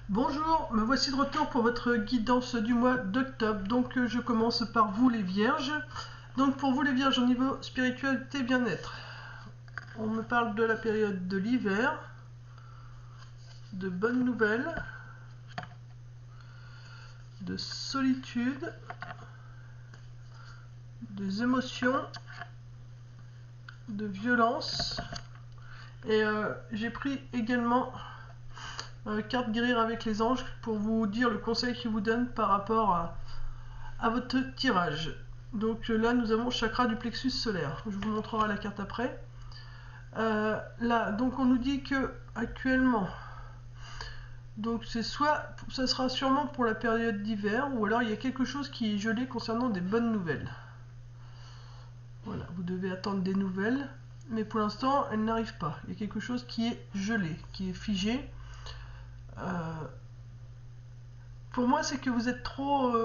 Bonjour, me voici de retour pour votre guidance du mois d'octobre. Donc je commence par vous les vierges. Donc pour vous les vierges au niveau spiritualité bien-être, on me parle de la période de l'hiver, de bonnes nouvelles, de solitude, des émotions, de violence. Et j'ai pris également carte guérir avec les anges pour vous dire le conseil qu'ils vous donnent par rapport à votre tirage. Donc là nous avons chakra du plexus solaire. Je vous montrerai la carte après. Là, donc on nous dit que actuellement, donc c'est soit, ça sera sûrement pour la période d'hiver, ou alors il y a quelque chose qui est gelé concernant des bonnes nouvelles. Voilà, vous devez attendre des nouvelles, mais pour l'instant, elles n'arrivent pas. Il y a quelque chose qui est gelé, qui est figé. Pour moi, c'est que vous êtes trop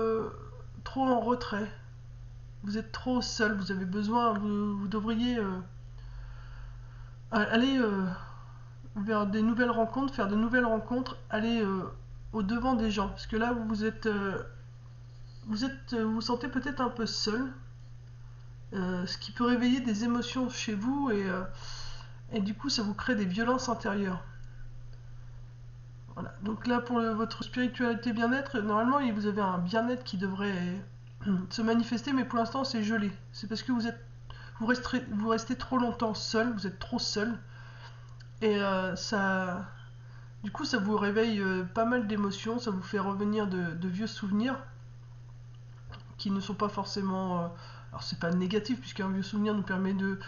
en retrait. Vous êtes trop seul, vous avez besoin, vous devriez aller vers des nouvelles rencontres, faire de nouvelles rencontres, aller au devant des gens. Parce que là, vous vous sentez peut-être un peu seul, ce qui peut réveiller des émotions chez vous et du coup, ça vous crée des violences intérieures. Voilà. Donc là, pour votre spiritualité bien-être, normalement, vous avez un bien-être qui devrait se manifester, mais pour l'instant, c'est gelé. C'est parce que vous restez trop longtemps seul, vous êtes trop seul, et du coup, ça vous réveille pas mal d'émotions, ça vous fait revenir de vieux souvenirs qui ne sont pas forcément. Alors, c'est pas négatif, puisqu'un vieux souvenir nous permet de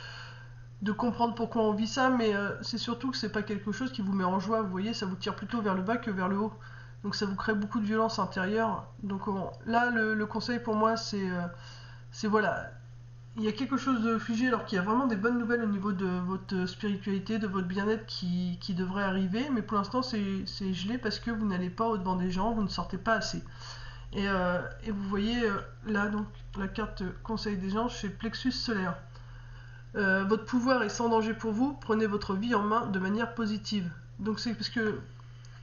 comprendre pourquoi on vit ça, mais c'est surtout que c'est pas quelque chose qui vous met en joie. Vous voyez, ça vous tire plutôt vers le bas que vers le haut. Donc, ça vous crée beaucoup de violence intérieure. Donc, là, le conseil pour moi, c'est voilà. Il y a quelque chose de figé alors qu'il y a vraiment des bonnes nouvelles au niveau de votre spiritualité, de votre bien-être qui devrait arriver, mais pour l'instant c'est gelé parce que vous n'allez pas au-devant des gens, vous ne sortez pas assez. Et vous voyez là donc la carte conseil des anges, c'est plexus solaire. Votre pouvoir est sans danger pour vous, prenez votre vie en main de manière positive. Donc c'est parce que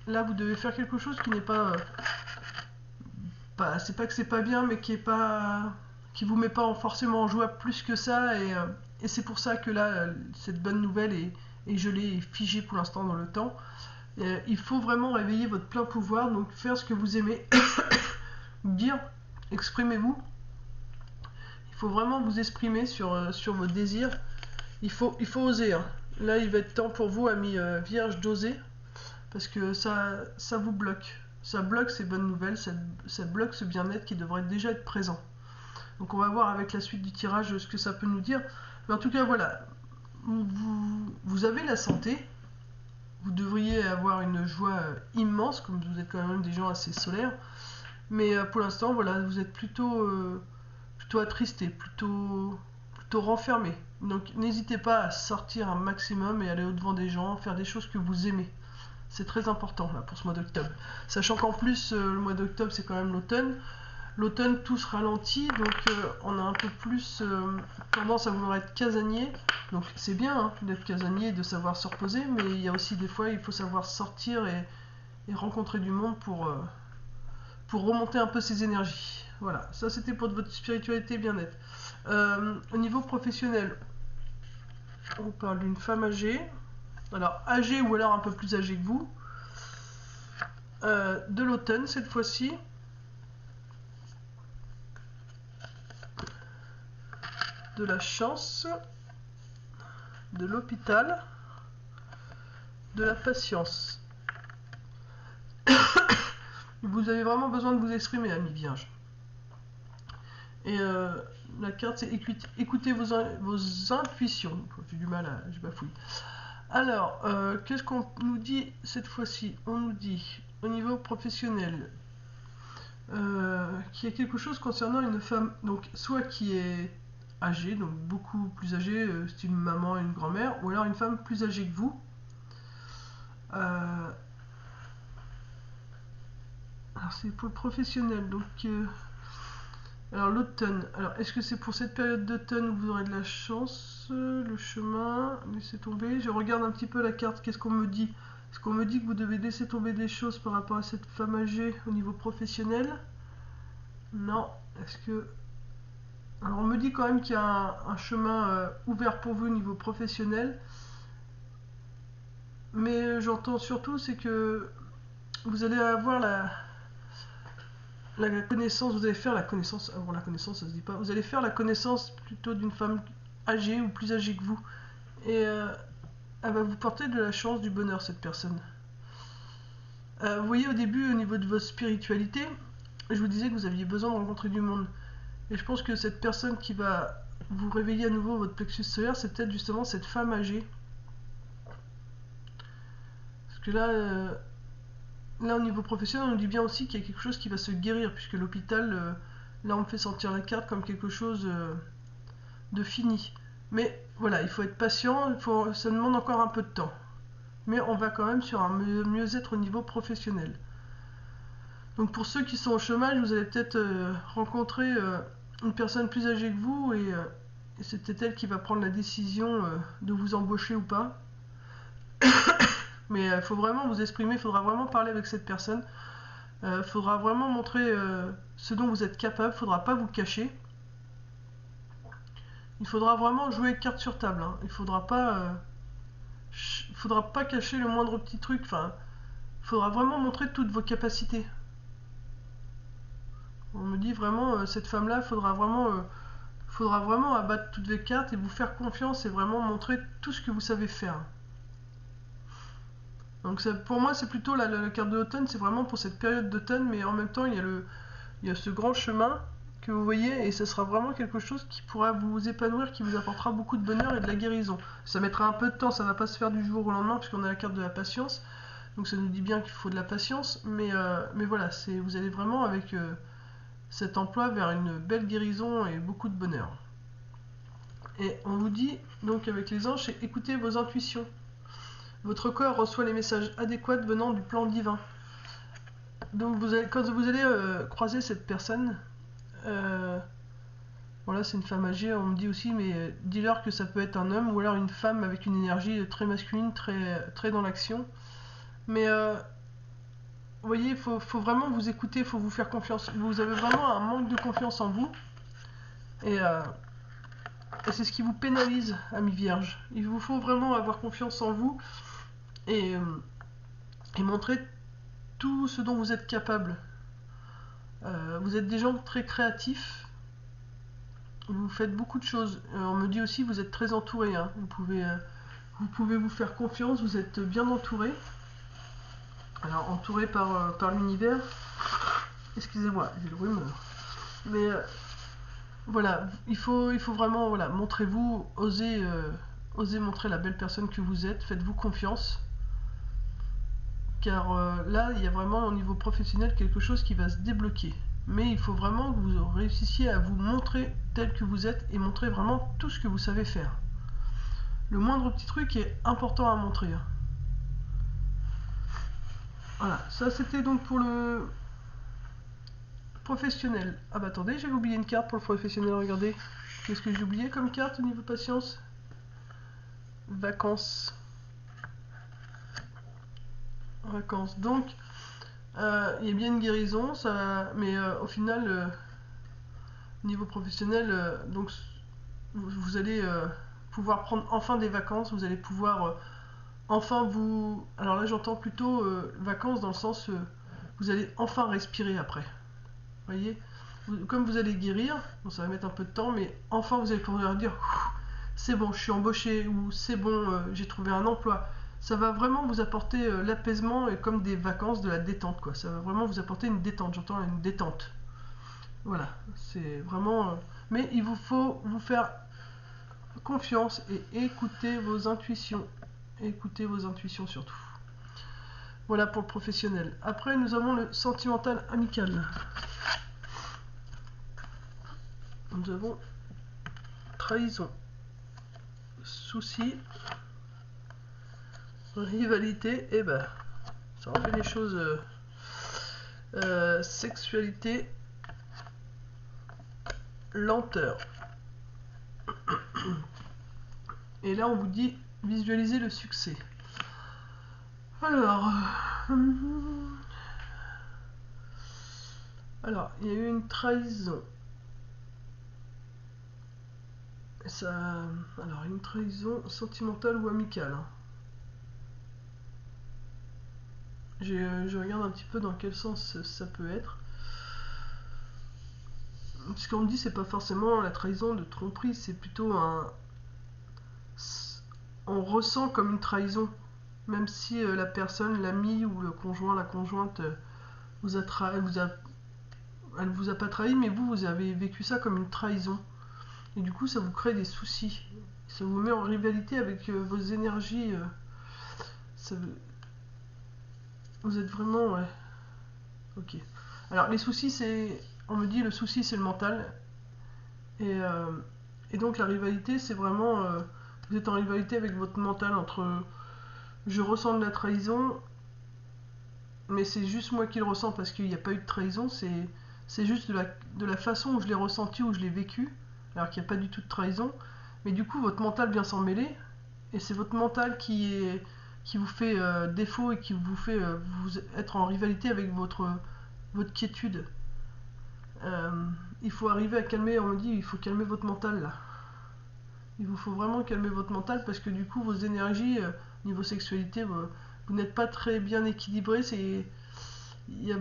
là vous devez faire quelque chose qui n'est pas c'est pas que c'est pas bien, mais qui vous met pas forcément en joie plus que ça, et c'est pour ça que là cette bonne nouvelle est gelée et figée pour l'instant dans le temps. Il faut vraiment réveiller votre plein pouvoir, donc faire ce que vous aimez, dire, exprimez-vous. Il faut vraiment vous exprimer sur vos désirs. Il faut oser, hein. Là il va être temps pour vous, amis vierges, d'oser, parce que ça vous bloque. Ça bloque ces bonnes nouvelles, ça bloque ce bien-être qui devrait déjà être présent. Donc on va voir avec la suite du tirage ce que ça peut nous dire. Mais en tout cas, voilà, vous avez la santé, vous devriez avoir une joie immense, comme vous êtes quand même des gens assez solaires. Mais pour l'instant, voilà, vous êtes plutôt attristé, plutôt renfermé. Donc n'hésitez pas à sortir un maximum et aller au-devant des gens, faire des choses que vous aimez. C'est très important là pour ce mois d'octobre. Sachant qu'en plus, le mois d'octobre, c'est quand même l'automne. L'automne, tout se ralentit, donc on a un peu plus tendance à vouloir être casanier. Donc c'est bien hein, d'être casanier et de savoir se reposer, mais il y a aussi des fois, il faut savoir sortir et rencontrer du monde pour remonter un peu ses énergies. Voilà, ça c'était pour votre spiritualité bien-être. Au niveau professionnel, on parle d'une femme âgée. Alors âgée ou alors un peu plus âgée que vous. De l'automne cette fois-ci. De la chance, de l'hôpital, de la patience. Vous avez vraiment besoin de vous exprimer, ami vierge. Et la carte, c'est écoutez vos intuitions. J'ai du mal à... je bafouille. Alors, qu'est-ce qu'on nous dit cette fois-ci? On nous dit, au niveau professionnel, qu'il y a quelque chose concernant une femme, donc soit qui est âgée, donc beaucoup plus âgée, style une maman et une grand-mère, ou alors une femme plus âgée que vous. Alors c'est pour le professionnel, donc alors l'automne. Alors est-ce que c'est pour cette période d'automne où vous aurez de la chance? Le chemin, laissez tomber. Je regarde un petit peu la carte, qu'est-ce qu'on me dit Est-ce qu'on me dit que vous devez laisser tomber des choses par rapport à cette femme âgée au niveau professionnel? Non. Est-ce que... Alors on me dit quand même qu'il y a un chemin ouvert pour vous au niveau professionnel. Mais j'entends surtout, c'est que vous allez avoir la connaissance, vous allez faire la connaissance, avant la connaissance ça se dit pas, vous allez faire la connaissance plutôt d'une femme âgée ou plus âgée que vous. Et elle va vous porter de la chance, du bonheur, cette personne. Vous voyez, au début, au niveau de votre spiritualité, je vous disais que vous aviez besoin de rencontrer du monde. Et je pense que cette personne qui va vous réveiller à nouveau votre plexus solaire, c'est peut-être justement cette femme âgée. Parce que là au niveau professionnel, on nous dit bien aussi qu'il y a quelque chose qui va se guérir, puisque l'hôpital, là on me fait sentir la carte comme quelque chose de fini. Mais voilà, il faut être patient, ça demande encore un peu de temps. Mais on va quand même sur un mieux-être au niveau professionnel. Donc pour ceux qui sont au chômage, vous allez peut-être rencontrer une personne plus âgée que vous et c'est peut-être elle qui va prendre la décision de vous embaucher ou pas. Mais il faut vraiment vous exprimer, il faudra vraiment parler avec cette personne. Il faudra vraiment montrer ce dont vous êtes capable, il ne faudra pas vous cacher. Il faudra vraiment jouer carte sur table. Hein. Il faudra pas cacher le moindre petit truc. Enfin, il faudra vraiment montrer toutes vos capacités. On me dit vraiment, cette femme-là, faudra vraiment abattre toutes les cartes et vous faire confiance et vraiment montrer tout ce que vous savez faire. Donc ça, pour moi, c'est plutôt la carte de l'automne, c'est vraiment pour cette période d'automne, mais en même temps, il y a ce grand chemin que vous voyez et ce sera vraiment quelque chose qui pourra vous épanouir, qui vous apportera beaucoup de bonheur et de la guérison. Ça mettra un peu de temps, ça va pas se faire du jour au lendemain puisqu'on a la carte de la patience, donc ça nous dit bien qu'il faut de la patience, mais voilà, vous allez vraiment avec cet emploi vers une belle guérison et beaucoup de bonheur. Et on vous dit donc avec les anges, c'est écoutez vos intuitions. Votre corps reçoit les messages adéquats venant du plan divin. Donc quand vous allez croiser cette personne, voilà, c'est une femme âgée, on me dit aussi, mais dis-leur que ça peut être un homme ou alors une femme avec une énergie très masculine, très dans l'action. Mais vous voyez, il faut vraiment vous écouter, il faut vous faire confiance. Vous avez vraiment un manque de confiance en vous. Et c'est ce qui vous pénalise, ami vierge. Il vous faut vraiment avoir confiance en vous et montrer tout ce dont vous êtes capable. Vous êtes des gens très créatifs. Vous faites beaucoup de choses. On me dit aussi que vous êtes très entouré. Hein. Vous pouvez vous faire confiance, vous êtes bien entouré. Alors entouré par l'univers. Excusez-moi, j'ai le rumeur. Mais voilà, il faut vraiment, voilà, montrez-vous, osez montrer la belle personne que vous êtes, faites-vous confiance. Car là, il y a vraiment au niveau professionnel quelque chose qui va se débloquer. Mais il faut vraiment que vous réussissiez à vous montrer tel que vous êtes et montrer vraiment tout ce que vous savez faire. Le moindre petit truc est important à montrer. Voilà, ça c'était donc pour le professionnel. Ah bah attendez, j'avais oublié une carte pour le professionnel, regardez. Qu'est-ce que j'ai oublié comme carte au niveau patience? Vacances. Vacances. Donc, il y a bien une guérison, mais au final, niveau professionnel, donc vous allez pouvoir prendre enfin des vacances, vous allez pouvoir enfin vous... Alors là j'entends plutôt vacances dans le sens vous allez enfin respirer après. Vous voyez, comme vous allez guérir, bon, ça va mettre un peu de temps, mais enfin vous allez pouvoir dire c'est bon, je suis embauché ou c'est bon, j'ai trouvé un emploi. Ça va vraiment vous apporter l'apaisement et comme des vacances, de la détente quoi. Ça va vraiment vous apporter une détente, j'entends une détente. Voilà, c'est vraiment... mais il vous faut vous faire confiance et écouter vos intuitions. Écoutez vos intuitions surtout. Voilà pour le professionnel. Après, nous avons le sentimental amical. Nous avons trahison, souci, rivalité, et ben, ça en fait des choses. Sexualité, lenteur. Et là, on vous dit visualiser le succès. Alors, alors, il y a eu une trahison. Ça, alors, une trahison sentimentale ou amicale, hein. Je regarde un petit peu dans quel sens ça peut être. Ce qu'on me dit, c'est pas forcément la trahison de tromperie, c'est plutôt un. On ressent comme une trahison, même si la personne, l'ami ou le conjoint, la conjointe, vous a elle vous a pas trahi, mais vous avez vécu ça comme une trahison. Et du coup, ça vous crée des soucis. Ça vous met en rivalité avec vos énergies. Ça, vous êtes vraiment. Ouais. Ok. Alors, les soucis, c'est. On me dit le souci, c'est le mental. Et, euh, et donc, la rivalité, c'est vraiment. Vous êtes en rivalité avec votre mental entre. Je ressens de la trahison, mais c'est juste moi qui le ressens parce qu'il n'y a pas eu de trahison. C'est juste de la façon où je l'ai ressenti, où je l'ai vécu, alors qu'il n'y a pas du tout de trahison. Mais du coup, votre mental vient s'en mêler. Et c'est votre mental qui vous fait défaut et qui vous fait vous être en rivalité avec votre quiétude. Euh, il faut arriver à calmer, on me dit, il faut calmer votre mental là. Il vous faut vraiment calmer votre mental parce que du coup, vos énergies, niveau sexualité, vous n'êtes pas très bien équilibré. Il y a,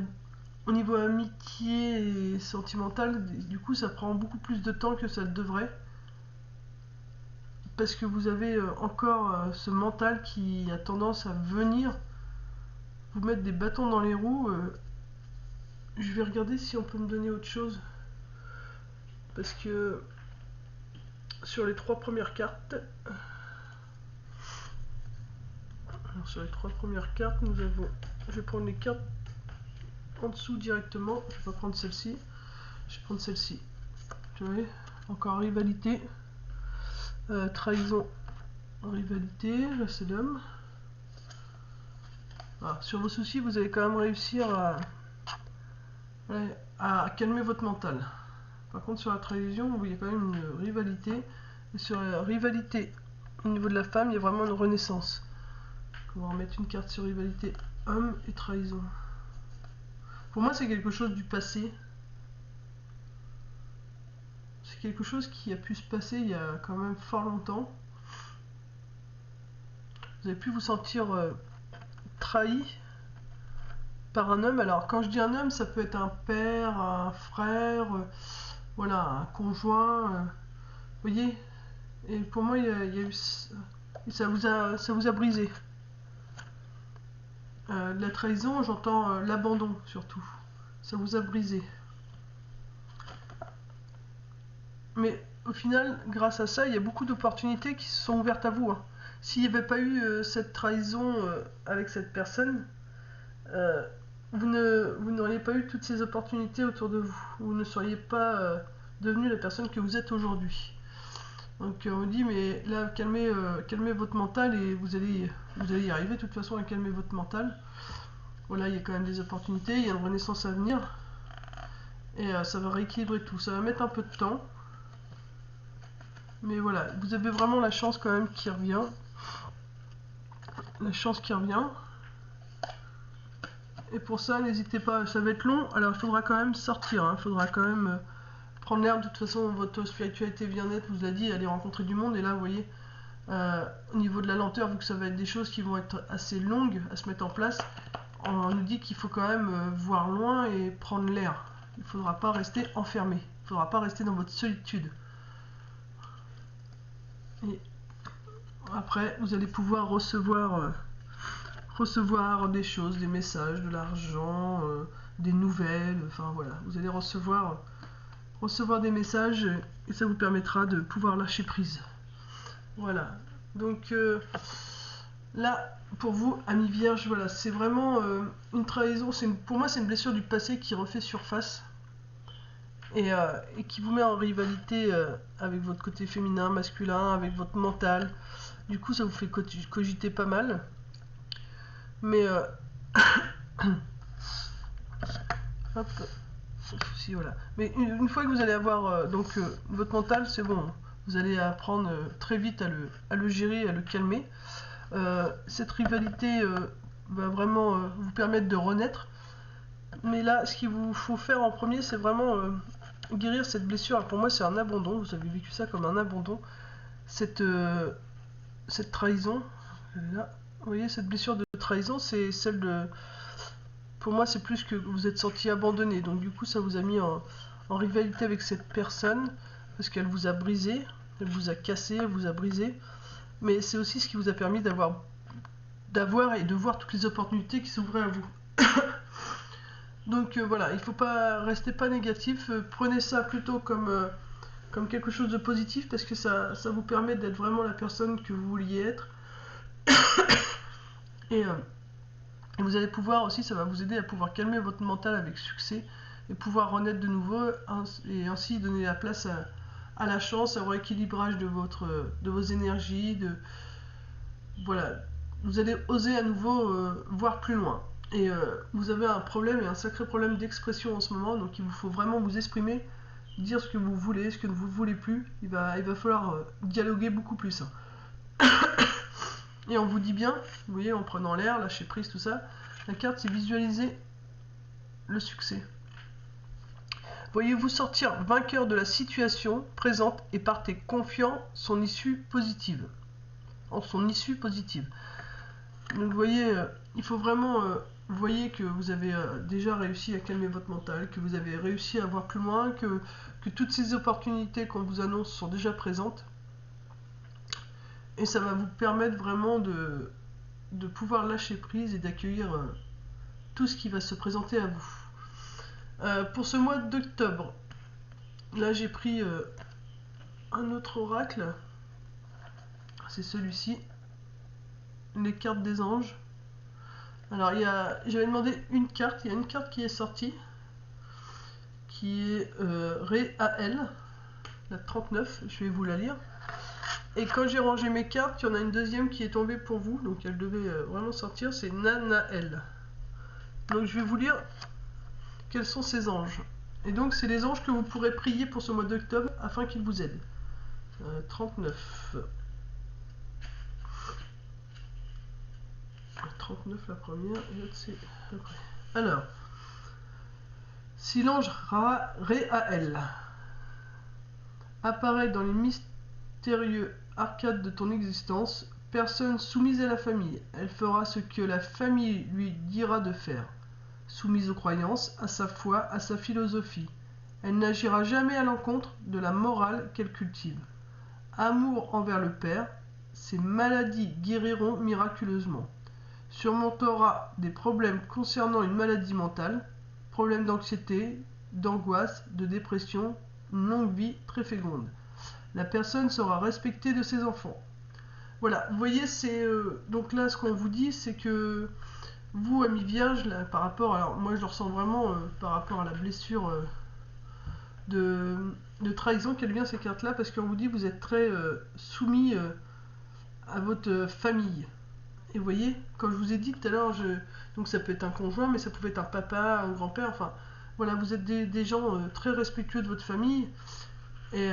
au niveau amitié et sentimental, du coup, ça prend beaucoup plus de temps que ça le devrait. Parce que vous avez encore ce mental qui a tendance à venir vous mettre des bâtons dans les roues. Je vais regarder si on peut me donner autre chose. Parce que sur les trois premières cartes, sur les trois premières cartes, nous avons. Je vais prendre les cartes en dessous directement. Je vais pas prendre celle-ci. Je vais prendre celle-ci. Vous voyez, encore rivalité, trahison, rivalité. Là, c'est l'homme. Ah, sur vos soucis, vous allez quand même réussir à calmer votre mental. Par contre, sur la trahison, il y a quand même une rivalité. Et sur la rivalité au niveau de la femme, il y a vraiment une renaissance. On va remettre une carte sur rivalité homme et trahison. Pour moi, c'est quelque chose du passé. C'est quelque chose qui a pu se passer il y a quand même fort longtemps. Vous avez pu vous sentir trahi par un homme. Alors, quand je dis un homme, ça peut être un père, un frère, voilà, un conjoint. Vous voyez. Et pour moi, il y a eu ça vous a brisé. La trahison, j'entends l'abandon surtout. Ça vous a brisé. Mais au final, grâce à ça, il y a beaucoup d'opportunités qui se sont ouvertes à vous, hein. S'il n'y avait pas eu cette trahison avec cette personne, euh, vous n'auriez pas eu toutes ces opportunités autour de vous. Vous ne seriez pas devenu la personne que vous êtes aujourd'hui. Donc on dit, mais là, calmez votre mental et vous allez y arriver de toute façon à calmer votre mental. Voilà, il y a quand même des opportunités, il y a une renaissance à venir. Et ça va rééquilibrer tout. Ça va mettre un peu de temps. Mais voilà, vous avez vraiment la chance quand même qui revient. La chance qui revient. Et pour ça, n'hésitez pas, ça va être long. Alors il faudra quand même sortir, hein. Il faudra quand même prendre l'air. De toute façon, votre spiritualité bien-être vous a dit, aller rencontrer du monde. Et là, vous voyez, au niveau de la lenteur, vu que ça va être des choses qui vont être assez longues à se mettre en place, on nous dit qu'il faut quand même voir loin et prendre l'air. Il ne faudra pas rester enfermé. Il ne faudra pas rester dans votre solitude. Et après, vous allez pouvoir recevoir des choses, des messages, de l'argent, des nouvelles, enfin voilà. Vous allez recevoir des messages et ça vous permettra de pouvoir lâcher prise. Voilà. Donc là, pour vous, amis vierges, voilà, c'est vraiment une trahison. Pour moi, c'est une blessure du passé qui refait surface et qui vous met en rivalité avec votre côté féminin, masculin, avec votre mental. Du coup, ça vous fait cogiter pas mal. Mais hop, si voilà. Mais une fois que vous allez avoir votre mental, c'est bon. Vous allez apprendre très vite à le gérer, à le calmer. Cette rivalité va vraiment vous permettre de renaître. Mais là, ce qu'il vous faut faire en premier, c'est vraiment guérir cette blessure. Alors pour moi, c'est un abandon. Vous avez vécu ça comme un abandon. Cette trahison, là, vous voyez, cette blessure de trahison, c'est celle de... Pour moi, c'est plus que vous êtes senti abandonné. Donc du coup, ça vous a mis en rivalité avec cette personne, parce qu'elle vous a brisé, elle vous a cassé, elle vous a brisé. Mais c'est aussi ce qui vous a permis d'avoir et de voir toutes les opportunités qui s'ouvraient à vous. Donc voilà, il ne faut pas rester pas négatif, prenez ça plutôt comme quelque chose de positif, parce que ça vous permet d'être vraiment la personne que vous vouliez être. Et vous allez pouvoir aussi, ça va vous aider à pouvoir calmer votre mental avec succès et pouvoir renaître de nouveau, et ainsi donner la place à la chance, au rééquilibrage de vos énergies. Voilà, vous allez oser à nouveau voir plus loin. Et vous avez un problème, et un sacré problème d'expression en ce moment, donc il vous faut vraiment vous exprimer, dire ce que vous voulez, ce que vous ne voulez plus. Il va falloir dialoguer beaucoup plus. Et on vous dit bien, vous voyez, en prenant l'air, lâcher prise, tout ça, la carte c'est visualiser le succès. Voyez-vous sortir vainqueur de la situation présente et partez confiant son issue positive. En son issue positive. Donc vous voyez, il faut vraiment, vous voyez que vous avez déjà réussi à calmer votre mental, que vous avez réussi à voir plus loin, que toutes ces opportunités qu'on vous annonce sont déjà présentes. Et ça va vous permettre vraiment de pouvoir lâcher prise et d'accueillir tout ce qui va se présenter à vous. Pour ce mois d'octobre, là j'ai pris un autre oracle, c'est celui-ci, les cartes des anges. Alors j'avais demandé une carte, il y a une carte qui est sortie, qui est Ré-A-L, la 39, je vais vous la lire. Et quand j'ai rangé mes cartes, il y en a une deuxième qui est tombée pour vous, donc elle devait vraiment sortir, c'est Nanaël. Donc je vais vous lire quels sont ces anges. Et donc c'est les anges que vous pourrez prier pour ce mois d'octobre afin qu'ils vous aident. 39. 39 la première, et l'autre c'est après. Alors, si l'ange Ré-A-L apparaît dans les mystérieux arcades de ton existence, personne soumise à la famille, elle fera ce que la famille lui dira de faire. Soumise aux croyances, à sa foi, à sa philosophie. Elle n'agira jamais à l'encontre de la morale qu'elle cultive. Amour envers le Père, ses maladies guériront miraculeusement. Surmontera des problèmes concernant une maladie mentale, problèmes d'anxiété, d'angoisse, de dépression, une longue vie très féconde. La personne sera respectée de ses enfants. Voilà, vous voyez, c'est donc là ce qu'on vous dit, c'est que vous, amis vierges, là, par rapport, alors moi je le ressens vraiment par rapport à la blessure de trahison qu'elle vient ces cartes-là, parce qu'on vous dit que vous êtes très soumis à votre famille. Et vous voyez, quand je vous ai dit tout à l'heure, donc ça peut être un conjoint, mais ça pouvait être un papa, un grand-père, enfin voilà, vous êtes des gens très respectueux de votre famille, et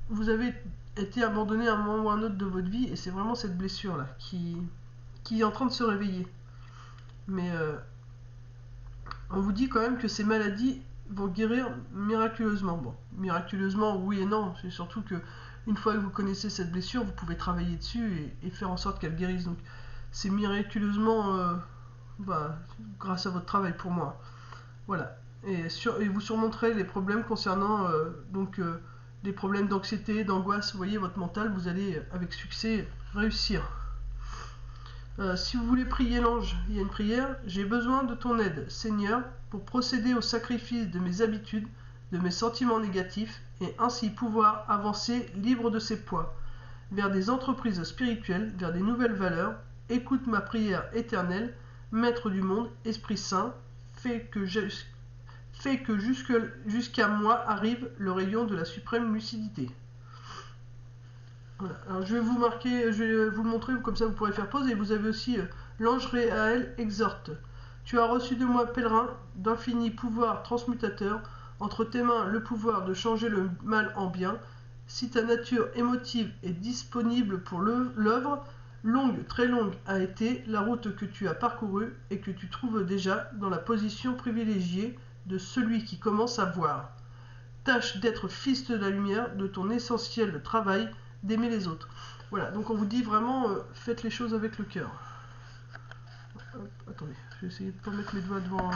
vous avez été abandonné à un moment ou à un autre de votre vie, et c'est vraiment cette blessure-là qui est en train de se réveiller. Mais on vous dit quand même que ces maladies vont guérir miraculeusement. Bon, miraculeusement, oui et non. C'est surtout que une fois que vous connaissez cette blessure, vous pouvez travailler dessus et faire en sorte qu'elle guérisse. Donc, c'est miraculeusement grâce à votre travail pour moi. Voilà. Et vous surmonterez les problèmes concernant des problèmes d'anxiété, d'angoisse. Vous voyez, votre mental, vous allez avec succès réussir. Si vous voulez prier l'ange, il y a une prière. J'ai besoin de ton aide, Seigneur, pour procéder au sacrifice de mes habitudes, de mes sentiments négatifs, et ainsi pouvoir avancer libre de ces poids, vers des entreprises spirituelles, vers des nouvelles valeurs. Écoute ma prière éternelle, Maître du monde, Esprit Saint, fais que jusqu'à moi arrive le rayon de la suprême lucidité. Voilà. Alors je vais vous marquer, je vais vous le montrer, comme ça vous pourrez faire pause. Et vous avez aussi l'ange Réaël exhorte. Tu as reçu de moi, pèlerin, d'infini pouvoir transmutateur, entre tes mains le pouvoir de changer le mal en bien. Si ta nature émotive est disponible pour l'œuvre, Longue, très longue a été la route que tu as parcourue et que tu trouves déjà dans la position privilégiée de celui qui commence à voir. Tâche d'être fils de la lumière, de ton essentiel travail, d'aimer les autres. Voilà, donc on vous dit vraiment, faites les choses avec le cœur. Attendez, je vais essayer de ne pas mettre mes doigts devant.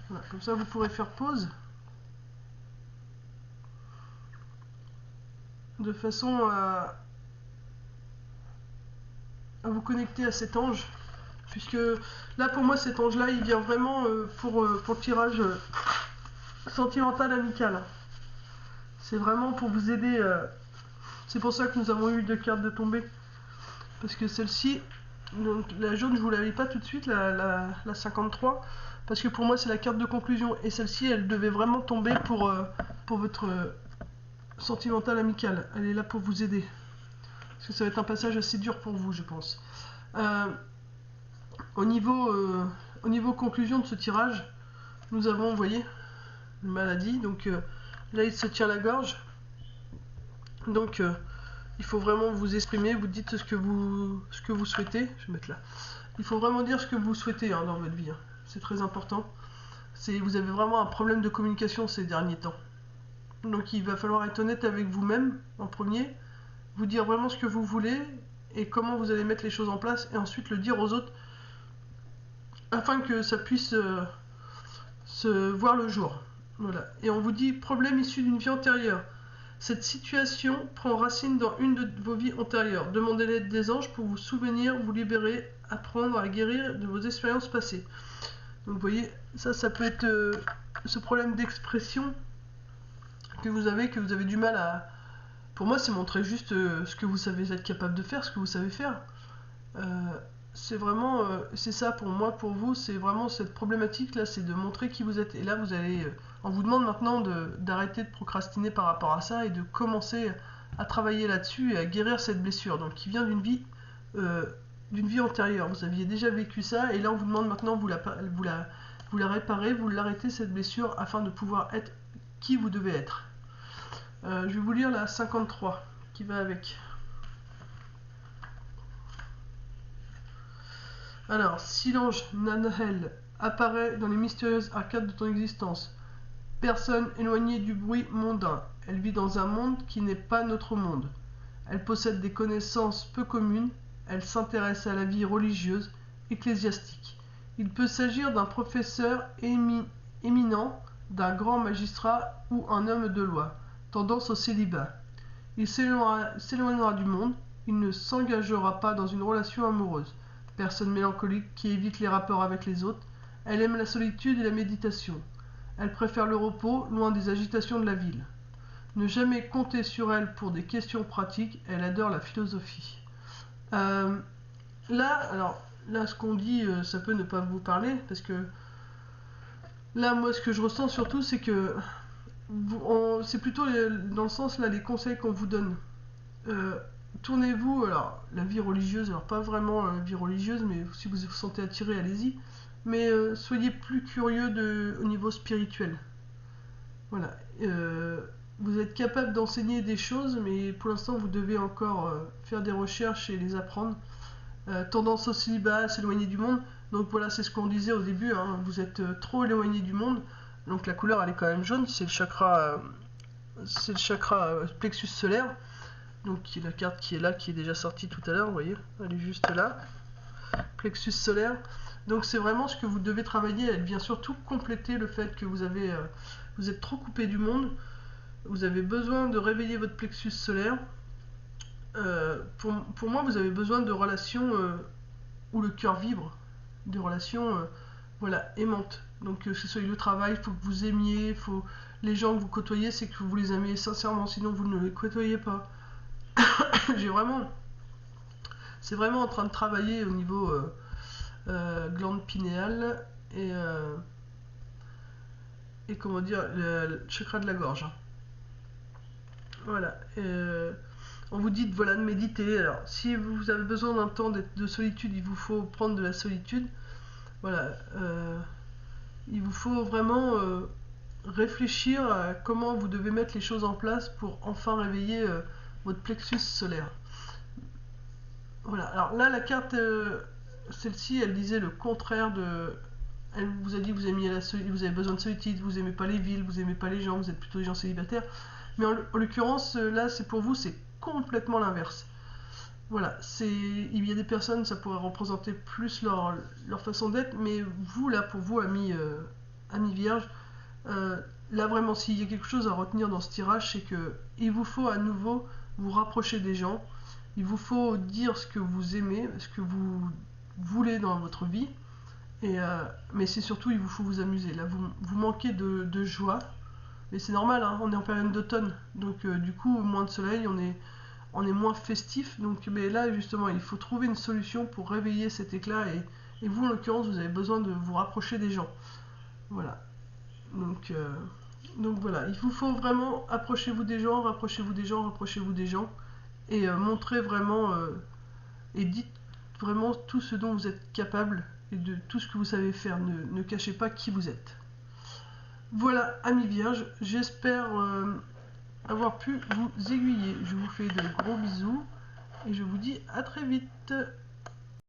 Voilà, comme ça vous pourrez faire pause. De façon à vous connecter à cet ange. Puisque là pour moi cet ange là il vient vraiment pour le tirage sentimental amical. C'est vraiment pour vous aider. C'est pour ça que nous avons eu 2 cartes de tombée. Parce que celle-ci, donc la jaune je vous l'avais pas tout de suite, la 53. Parce que pour moi c'est la carte de conclusion. Et celle-ci elle devait vraiment tomber pour votre sentimental amical. Elle est là pour vous aider. Parce que ça va être un passage assez dur pour vous je pense. Au niveau conclusion de ce tirage, nous avons, vous voyez, une maladie. Donc là, il se tient la gorge. Donc il faut vraiment vous exprimer. Vous dites ce que vous souhaitez. Je vais mettre là. Il faut vraiment dire ce que vous souhaitez dans votre vie. C'est très important. Vous avez vraiment un problème de communication ces derniers temps. Donc il va falloir être honnête avec vous-même en premier. Vous dire vraiment ce que vous voulez et comment vous allez mettre les choses en place. Et ensuite le dire aux autres. Afin que ça puisse se voir le jour. Voilà. Et on vous dit problème issu d'une vie antérieure. Cette situation prend racine dans une de vos vies antérieures. Demandez l'aide des anges pour vous souvenir, vous libérer, apprendre à guérir de vos expériences passées. Donc vous voyez, ça peut être ce problème d'expression que vous avez du mal à... Pour moi, c'est montrer juste ce que vous savez être capable de faire, ce que vous savez faire. C'est vraiment, c'est ça pour moi, pour vous, c'est vraiment cette problématique là, c'est de montrer qui vous êtes. Et là, vous allez, on vous demande maintenant d'arrêter de procrastiner par rapport à ça et de commencer à travailler là-dessus et à guérir cette blessure, donc qui vient d'une vie antérieure. Vous aviez déjà vécu ça et là, on vous demande maintenant vous la réparer, vous l'arrêtez cette blessure afin de pouvoir être qui vous devez être. Je vais vous lire la 53 qui va avec. Alors, si l'ange Nanahel apparaît dans les mystérieuses arcades de ton existence, personne éloignée du bruit mondain, elle vit dans un monde qui n'est pas notre monde. Elle possède des connaissances peu communes, elle s'intéresse à la vie religieuse, ecclésiastique. Il peut s'agir d'un professeur éminent, d'un grand magistrat ou un homme de loi, tendance au célibat. Il s'éloignera du monde, il ne s'engagera pas dans une relation amoureuse. Personne mélancolique qui évite les rapports avec les autres, elle aime la solitude et la méditation. Elle préfère le repos, loin des agitations de la ville. Ne jamais compter sur elle pour des questions pratiques, elle adore la philosophie. Là, ce qu'on dit, ça peut ne pas vous parler, parce que là, moi, ce que je ressens surtout, c'est que c'est plutôt dans le sens, là, les conseils qu'on vous donne. Tournez-vous, alors la vie religieuse, alors pas vraiment la vie religieuse, mais si vous vous sentez attiré, allez-y. Mais soyez plus curieux au niveau spirituel. Voilà. Vous êtes capable d'enseigner des choses, mais pour l'instant vous devez encore faire des recherches et les apprendre. Tendance au célibat, à s'éloigner du monde. Donc voilà, c'est ce qu'on disait au début, vous êtes trop éloigné du monde. Donc la couleur elle est quand même jaune, c'est le chakra plexus solaire. Donc la carte qui est là, qui est déjà sortie tout à l'heure, vous voyez, elle est juste là, plexus solaire. Donc c'est vraiment ce que vous devez travailler. Elle vient surtout compléter le fait que vous êtes trop coupé du monde. Vous avez besoin de réveiller votre plexus solaire. Pour moi, vous avez besoin de relations où le cœur vibre, de relations aimantes. Donc que ce soit le travail, il faut que vous aimiez, les gens que vous côtoyez, c'est que vous les aimez sincèrement, sinon vous ne les côtoyez pas. C'est vraiment en train de travailler au niveau glande pinéale et comment dire, le chakra de la gorge. Voilà. On vous dit de méditer. Alors, si vous avez besoin d'un temps de solitude, il vous faut prendre de la solitude. Voilà. Il vous faut vraiment réfléchir à comment vous devez mettre les choses en place pour enfin réveiller votre plexus solaire. Voilà, alors là la carte, celle-ci, elle disait le contraire de... Elle vous a dit que vous aimiez vous avez besoin de solitude, vous aimez pas les villes, vous aimez pas les gens, vous êtes plutôt des gens célibataires. Mais en l'occurrence, là, c'est pour vous, c'est complètement l'inverse. Voilà, il y a des personnes, ça pourrait représenter plus leur façon d'être, mais vous, là, pour vous, amis vierges, là vraiment, s'il y a quelque chose à retenir dans ce tirage, c'est que il vous faut à nouveau vous rapprocher des gens, il vous faut dire ce que vous aimez, ce que vous voulez dans votre vie, mais c'est surtout, il vous faut vous amuser. Là, vous manquez de joie, mais c'est normal, hein, on est en période d'automne, donc du coup, moins de soleil, on est moins festif, donc mais là justement il faut trouver une solution pour réveiller cet éclat et vous en l'occurrence vous avez besoin de vous rapprocher des gens. Voilà. Donc, euh, donc voilà, il vous faut vraiment approchez-vous des gens, rapprochez-vous des gens, rapprochez-vous des gens et montrez vraiment et dites vraiment tout ce dont vous êtes capable et de tout ce que vous savez faire. Ne cachez pas qui vous êtes. Voilà, amis vierges, j'espère avoir pu vous aiguiller. Je vous fais de gros bisous et je vous dis à très vite.